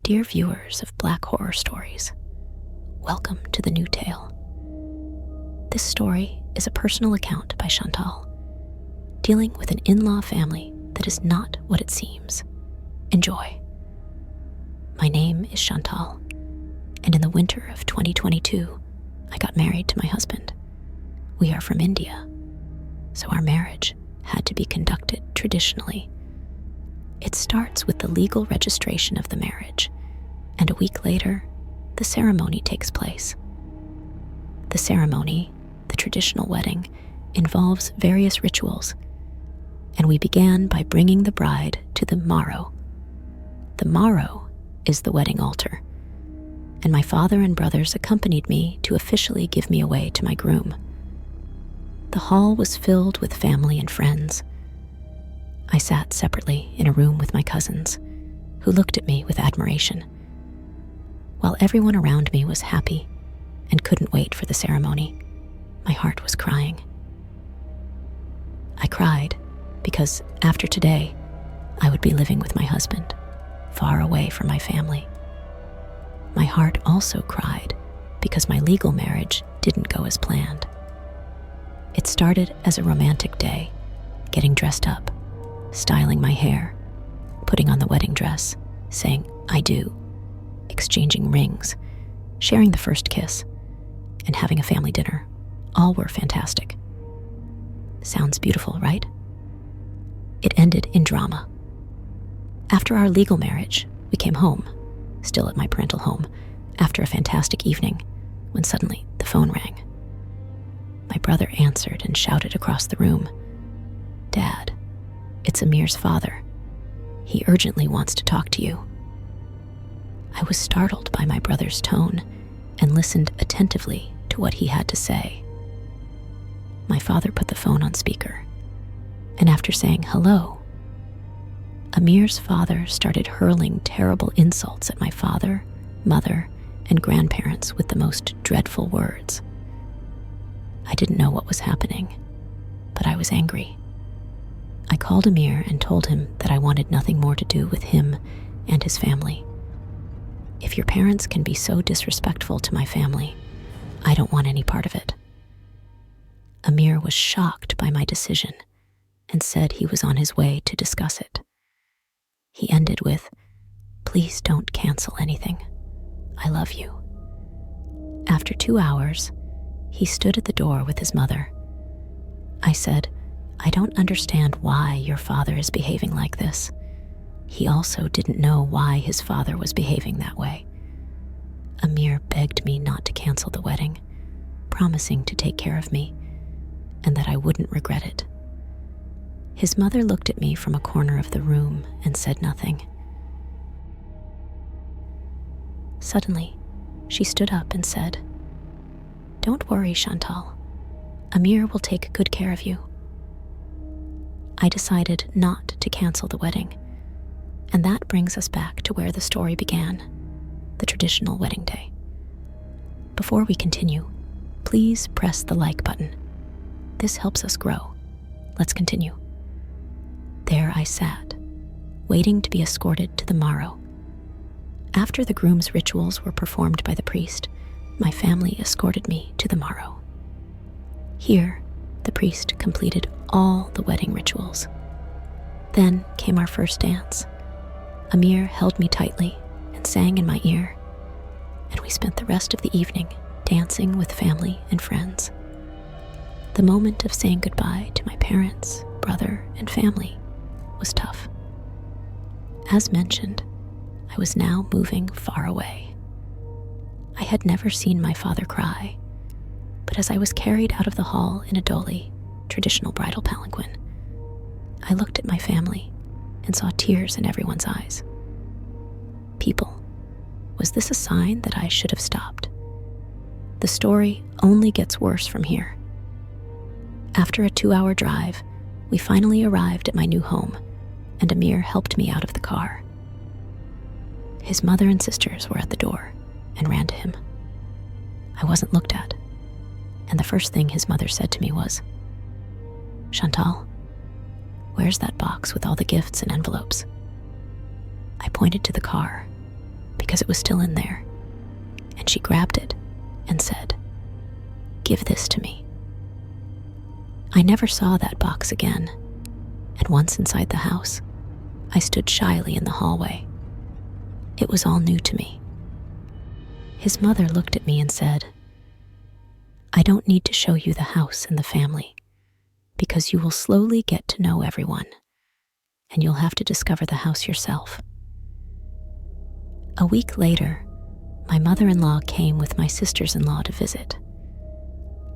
Dear viewers of Black Horror Stories, welcome to the new tale. This story is a personal account by Shantal, dealing with an in-law family that is not what it seems. Enjoy. My name is Shantal, and in the winter of 2022, I got married to my husband. We are from India, so our marriage had to be conducted traditionally. It starts with the legal registration of the marriage, and a week later, the ceremony takes place. The ceremony, the traditional wedding, involves various rituals, and we began by bringing the bride to the maro. The maro is the wedding altar, and my father and brothers accompanied me to officially give me away to my groom. The hall was filled with family and friends. I sat separately in a room with my cousins, who looked at me with admiration. While everyone around me was happy and couldn't wait for the ceremony, my heart was crying. I cried because after today, I would be living with my husband, far away from my family. My heart also cried because my legal marriage didn't go as planned. It started as a romantic day, getting dressed up, styling my hair, putting on the wedding dress, saying, "I do," exchanging rings, sharing the first kiss, and having a family dinner. All were fantastic. Sounds beautiful, right? It ended in drama. After our legal marriage, we came home, still at my parental home, after a fantastic evening, when suddenly the phone rang. My brother answered and shouted across the room, "Dad, it's Amir's father. He urgently wants to talk to you." I was startled by my brother's tone and listened attentively to what he had to say. My father put the phone on speaker, and after saying hello, Amir's father started hurling terrible insults at my father, mother, and grandparents with the most dreadful words. I didn't know what was happening, but I was angry. I called Amir and told him that I wanted nothing more to do with him and his family. If your parents can be so disrespectful to my family, I don't want any part of it. Amir was shocked by my decision and said he was on his way to discuss it. He ended with, "Please don't cancel anything. I love you." After 2 hours, he stood at the door with his mother. I said, "I don't understand why your father is behaving like this." He also didn't know why his father was behaving that way. Amir begged me not to cancel the wedding, promising to take care of me and that I wouldn't regret it. His mother looked at me from a corner of the room and said nothing. Suddenly, she stood up and said, "Don't worry, Shantal. Amir will take good care of you." I decided not to cancel the wedding, and that brings us back to where the story began, the traditional wedding day. Before we continue, please press the like button. This helps us grow. Let's continue. There I sat, waiting to be escorted to the maro. After the groom's rituals were performed by the priest, my family escorted me to the maro. Here, the priest completed all the wedding rituals. Then came our first dance. Amir held me tightly and sang in my ear, and we spent the rest of the evening dancing with family and friends. The moment of saying goodbye to my parents, brother, and family was tough. As mentioned, I was now moving far away. I had never seen my father cry, but as I was carried out of the hall in a dolly, traditional bridal palanquin, I looked at my family and saw tears in everyone's eyes. People, was this a sign that I should have stopped? The story only gets worse from here. After a 2-hour drive, we finally arrived at my new home, and Amir helped me out of the car. His mother and sisters were at the door and ran to him. I wasn't looked at, and the first thing his mother said to me was, "Shantal, where's that box with all the gifts and envelopes?" I pointed to the car because it was still in there, and she grabbed it and said, "Give this to me." I never saw that box again, and once inside the house, I stood shyly in the hallway. It was all new to me. His mother looked at me and said, "I don't need to show you the house and the family, because you will slowly get to know everyone, and you'll have to discover the house yourself." A week later, my mother-in-law came with my sisters-in-law to visit.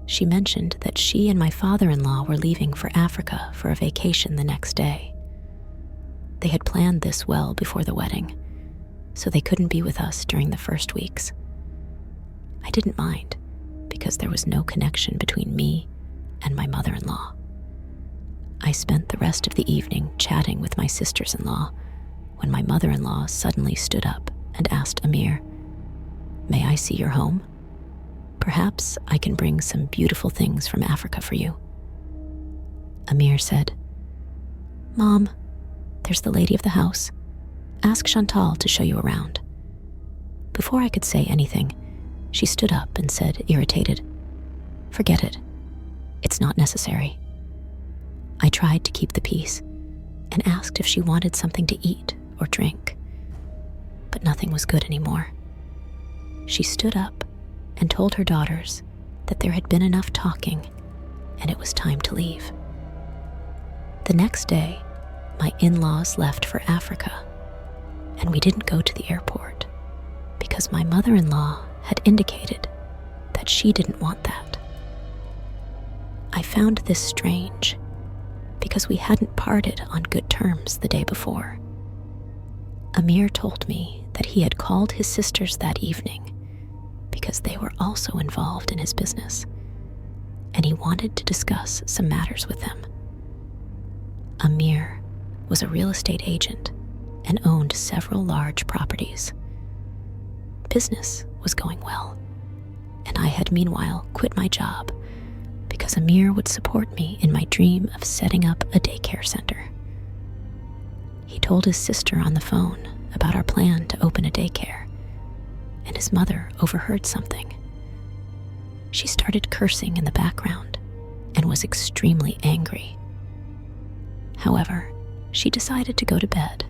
She mentioned that she and my father-in-law were leaving for Africa for a vacation the next day. They had planned this well before the wedding, so they couldn't be with us during the first weeks. I didn't mind, because there was no connection between me and my mother-in-law. I spent the rest of the evening chatting with my sisters-in-law when my mother-in-law suddenly stood up and asked Amir, "May I see your home? Perhaps I can bring some beautiful things from Africa for you." Amir said, "Mom, there's the lady of the house. Ask Shantal to show you around." Before I could say anything, she stood up and said, irritated, "Forget it. It's not necessary." I tried to keep the peace and asked if she wanted something to eat or drink, but nothing was good anymore. She stood up and told her daughters that there had been enough talking and it was time to leave. The next day, my in-laws left for Africa, and we didn't go to the airport because my mother-in-law had indicated that she didn't want that. I found this strange because we hadn't parted on good terms the day before. Amir told me that he had called his sisters that evening because they were also involved in his business, and he wanted to discuss some matters with them. Amir was a real estate agent and owned several large properties. Business was going well, and I had meanwhile quit my job because Amir would support me in my dream of setting up a daycare center. He told his sister on the phone about our plan to open a daycare, and his mother overheard something. She started cursing in the background and was extremely angry. However, she decided to go to bed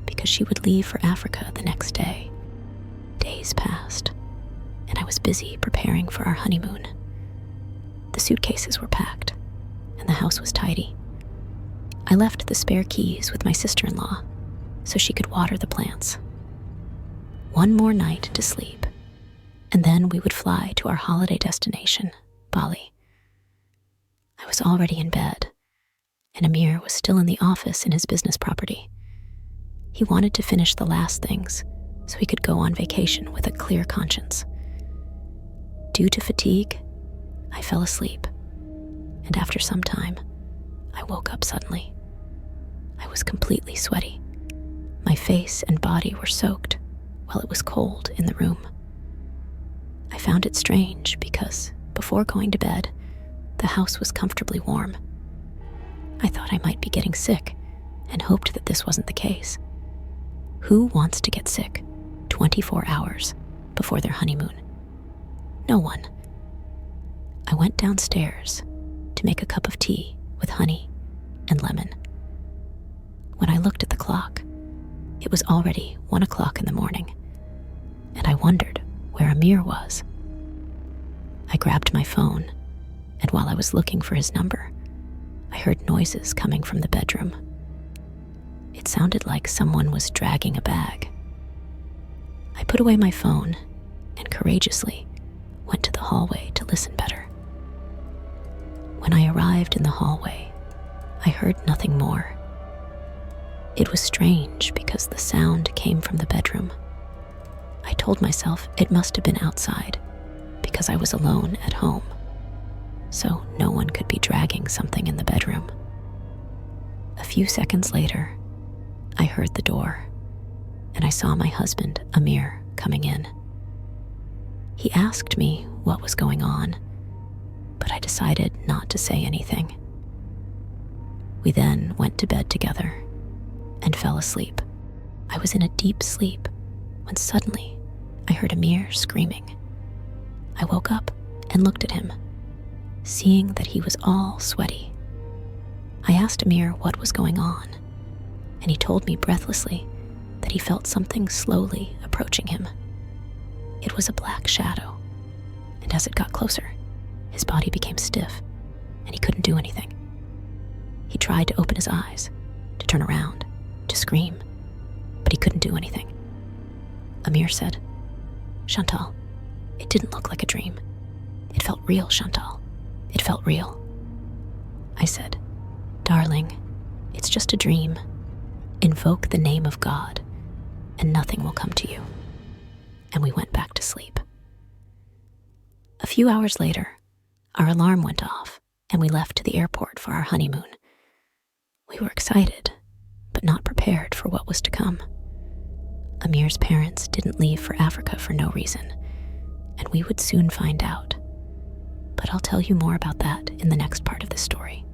because she would leave for Africa the next day. Days passed, and I was busy preparing for our honeymoon. The suitcases were packed, and the house was tidy. I left the spare keys with my sister-in-law so she could water the plants. One more night to sleep, and then we would fly to our holiday destination, Bali. I was already in bed, and Amir was still in the office in his business property. He wanted to finish the last things so he could go on vacation with a clear conscience. Due to fatigue, I fell asleep, and after some time, I woke up suddenly. I was completely sweaty. My face and body were soaked while it was cold in the room. I found it strange because, before going to bed, the house was comfortably warm. I thought I might be getting sick and hoped that this wasn't the case. Who wants to get sick 24 hours before their honeymoon? No one. I went downstairs to make a cup of tea with honey and lemon. When I looked at the clock, it was already 1 o'clock in the morning, and I wondered where Amir was. I grabbed my phone, and while I was looking for his number, I heard noises coming from the bedroom. It sounded like someone was dragging a bag. I put away my phone and courageously went to the hallway to listen better. When I arrived in the hallway, I heard nothing more. It was strange because the sound came from the bedroom. I told myself it must have been outside because I was alone at home, so no one could be dragging something in the bedroom. A few seconds later, I heard the door, and I saw my husband, Amir, coming in. He asked me what was going on, but I decided not to say anything. We then went to bed together and fell asleep. I was in a deep sleep when suddenly I heard Amir screaming. I woke up and looked at him, seeing that he was all sweaty. I asked Amir what was going on, and he told me breathlessly that he felt something slowly approaching him. It was a black shadow, and as it got closer, his body became stiff, and he couldn't do anything. He tried to open his eyes, to turn around, to scream, but he couldn't do anything. Amir said, "Shantal, it didn't look like a dream. It felt real, Shantal. It felt real." I said, "Darling, it's just a dream. Invoke the name of God, and nothing will come to you." And we went back to sleep. A few hours later, our alarm went off, and we left to the airport for our honeymoon. We were excited, but not prepared for what was to come. Amir's parents didn't leave for Africa for no reason, and we would soon find out. But I'll tell you more about that in the next part of the story.